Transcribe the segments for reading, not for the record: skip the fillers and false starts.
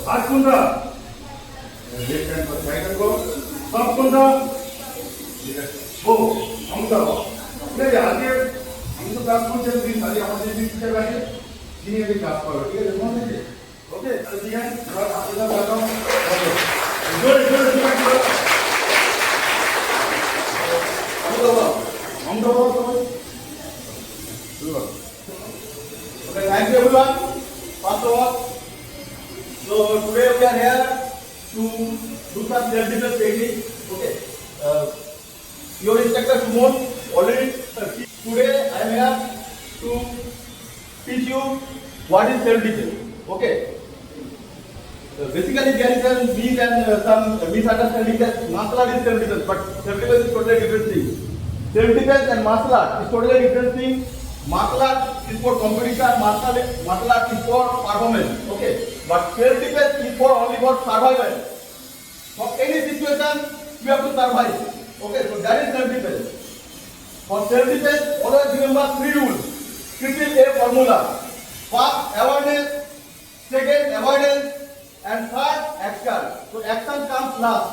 हाथ कोणता left hand पर साइड को सब कोणता हो हमदा नहीं आगे हम तो क्लास में चल रही सारी हमारे भी टीचर बैठे जिन्हें भी क्लास करो ठीक है समझ लीजिए ओके तो ठीक है और आप इधर बैठो जोर जोर जोर हम दो okay thank you everyone first of all so today we are here to do some self defense training okay your instructor Sumon already today I am here to teach you what is self defense okay basically there is a myth and some misunderstanding that martial art is self defense but self defense is totally different thing self defense and martial art is totally different thing martial art is for competition martial art is for performance okay but self defense is for only for survival for any situation you have to survive okay so that is self defense for self defense always remember three rules triple A formula first awareness second avoidance and third action so action comes last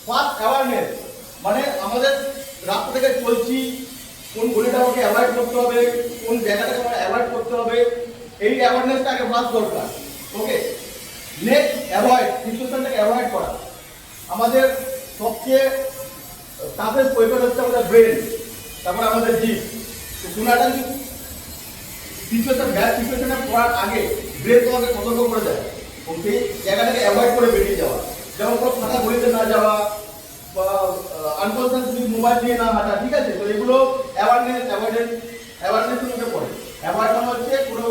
first awareness মানে আমাদের রাস্তা থেকে চলছি কোন গলিটাকে avoid করতে হবে কোন জায়গাটাকে আমরা অ্যাভয়েড করতে হবে এই অ্যাওয়ারনেসটা আগে ফার্স্ট দরকার ওকে নেক্সট অ্যাভয়েড সিচুয়েশনটাকে অ্যাভয়েড করা আমাদের সবচেয়ে টাফেস্ট ওয়েপন হচ্ছে আমাদের ব্রেন তারপর আমাদের জিভ তো শোনাটা সিচুয়েশন ব্যাড সিচুয়েশনে পড়ার আগে ব্রেন তোমাকে সতর্ক করে দেয় ওকে জায়গাটাকে অ্যাভয়েড করে বেরিয়ে যাওয়া যেমন কোনো ফাঁকা গলিতে না যাওয়া বা আনকনসিয়াসলি মোবাইল নিয়ে না হাঁটা ঠিক আছে তো এগুলো অ্যাওয়ারনেস অ্যাওয়ারনেসের মধ্যে পড়ে অ্যাভয়েড মানে হচ্ছে কোনো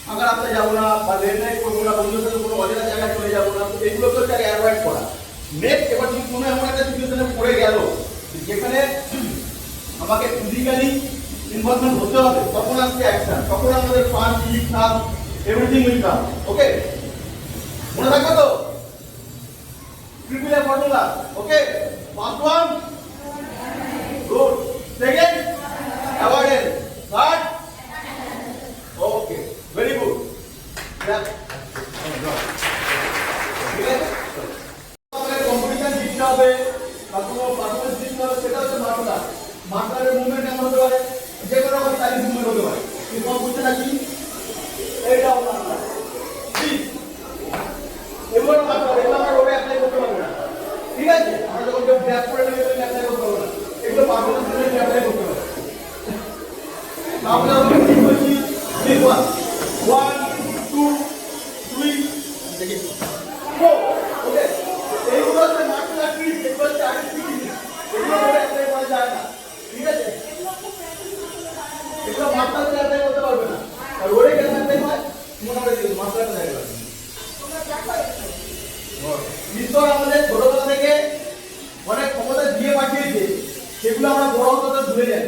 ফাঁকা রাস্তায় যাবো না বা লেট নাইট করবো না বন্ধুদের সাথে কোনো অজানা জায়গায় চলে যাবো না তো এগুলো তো তাকে অ্যাভয়েড করা নেক্সট এবার যদি কোনো এমন একটা সিচুয়েশনে পড়ে গেল যেখানে আমাকে ফিজিক্যালি ইনভলভমেন্ট হতে হবে তখন আসছে অ্যাকশন তখন আমাদের fun physic come everything will come okay মনে থাকবে তো triple A formula okay first one good second avoidance third okay very good yeah ঠিক আছে আমাদের কম্পিটিশন জিততে হবে তারপর পারফরম্যান্স জিততে হবে সেটা হচ্ছে মার্শালের মুভমেন্ট এমন হতে পারে যে কোনো একটা স্টাইল মুভমেন্ট হতে পারে কি সব বুঝতে নাকি এইটা আপনার ঠিক এগুলো মার্শাল এগুলো আমরা রোডে অ্যাপ্লাই করতে পারবো না ঠিক আছে আমরা যখন কেউ ব্যাক করে নেবে তখন অ্যাপ্লাই করতে পারবো না এগুলো পারফরম্যান্স জন্য অ্যাপ্লাই করতে পারবো আমরা ঠিক বলছি দিস ওয়ান 1 2 3 দেখি 4 ওকে এইগুলো হচ্ছে মার্শাল আর্ট ট্রিক এগুলো হচ্ছে আর্টিস্টিক এগুলো রোডে অ্যাপ্লাই করা যায় না ঠিক আছে এগুলো মার্শাল আর্টে অ্যাপ্লাই করতে পারবে না আর রোডে কেন অ্যাপ্লাই হয় মনে হয় মার্শাল আর্টে অ্যাপ্লাই করে ঈশ্বর আমাদের ছোটবেলা থেকে অনেক ক্ষমতা দিয়ে পাঠিয়েছে সেগুলো আমরা বড় হতে ভুলে যাই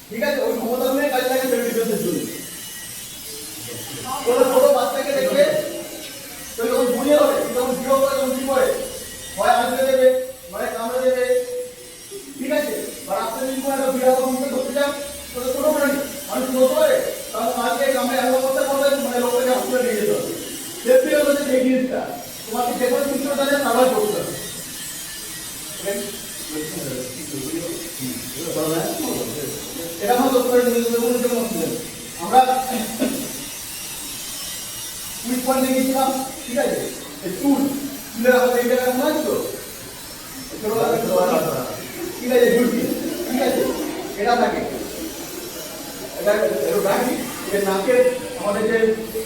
ঠিক আছে ওই ক্ষমতাগুলো কাজে লাগে সেলফ ডিফেন্সের জন্য কোনো ছোট বাচ্চাকে দেখবে তো যখন বুঝে হবে তখন জিরো করে তখন কি করে হয় আঁচড়ে দেবে মানে কামড়ে দেবে ঠিক আছে বা রাস্তা যদি কোনো একটা বিড়াল মুখে ধরতে চান তো ছোট প্রাণী মানুষ ধরতে পারে তাহলে মাছকে কামড়ে এমন অবস্থা করবে মানে লোকটাকে হসপিটালে নিয়ে যেতে হবে সেফটি হচ্ছে এই জিনিসটা তোমাকে যে কোনো কিছু তাহলে সার্ভাইভ করতে হবে এটা আমার আমরা কুইক পয়েন্ট দেখেছিলাম ঠিক আছে এই চুলের আমাদের এই জায়গায় মনে আছে তো ঠিক আছে জুলকি ঠিক আছে এটা থাকে এটা রাখি এটা নাকের আমাদের যে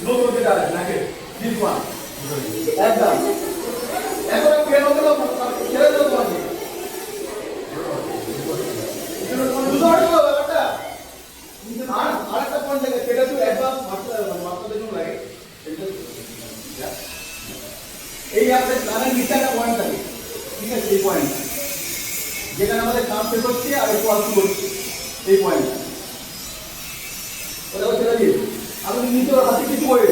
লোক যেটা আছে নাকের দিস ওয়ান একদম এখন কেন গেল ছেড়ে দেবো তোমাকে আরেকটা পয়েন্ট থাকে সেটা তো অ্যাডভান্স মাত্রাদের জন্য লাগে এই আপনার কানের নিচে একটা পয়েন্ট থাকে ঠিক আছে এই পয়েন্ট যেখানে আমাদের কান শেষ হচ্ছে আর একটু অল্প করছে এই পয়েন্ট ওটা ছেড়ে দিয়ে আপনি নিচে হাতে কিছু করে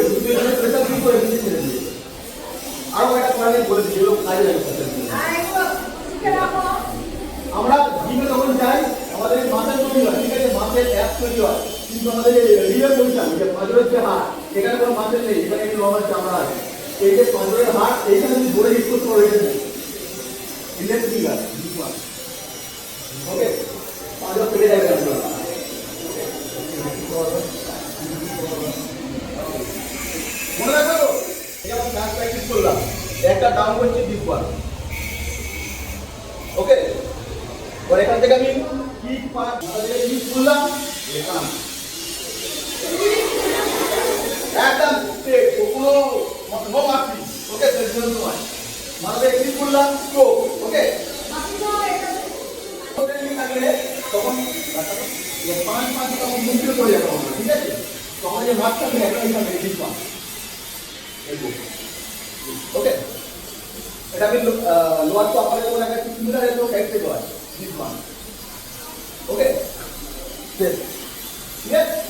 প্রেশার কিছু করে নিচে ছেড়ে দিয়ে আরো একটা পয়েন্ট বলে দিচ্ছি এগুলো কাজে লাগে আমরা জিমে যখন যাই আমাদের মাসেল তৈরি হয় ঠিক আছে মাসেল অ্যাপ তৈরি হয় কিন্তু আমাদের রিয়েল পজিশন যে মাঝের যে হাত এখানে কোনো মাসেল নেই এখানে একটু নর্মাল চামড়া আছে এই যে পাঁজরের হাড় এইখানে তুমি ধরে হিট করতে পারো, এটা ইলেক্ট ফিঙ্গার, ওকে, পাঁজর কেটে যাবে আপনার। মনে রাখো তো, এই আমরা ক্লাস প্র্যাকটিস করলাম, একটা ডাউন করছি ডিপ ওয়ান, ওকে। और এখান থেকে আমি কিক পার মাথা থেকে কিক করলাম, এখান একদম স্ট্রেট, কোনো নো মার্কি, ওকে, সেকশন নয়, মাথা থেকে কিক করলাম, স্ট্রোক, ওকে। থাকলে তখন পাঁচ পাঁচ তখন মুক্ত করে যাবো আমরা, ঠিক আছে। তখন যে মাছটা আমি একটা হিসাবে ডিপ পাম, ওকে। এটা আমি লোয়ার তো আপারে যখন একটা সিমিলার এর তো সাইড থেকে হয় ডিপ পাম, ওকে, ঠিক আছে।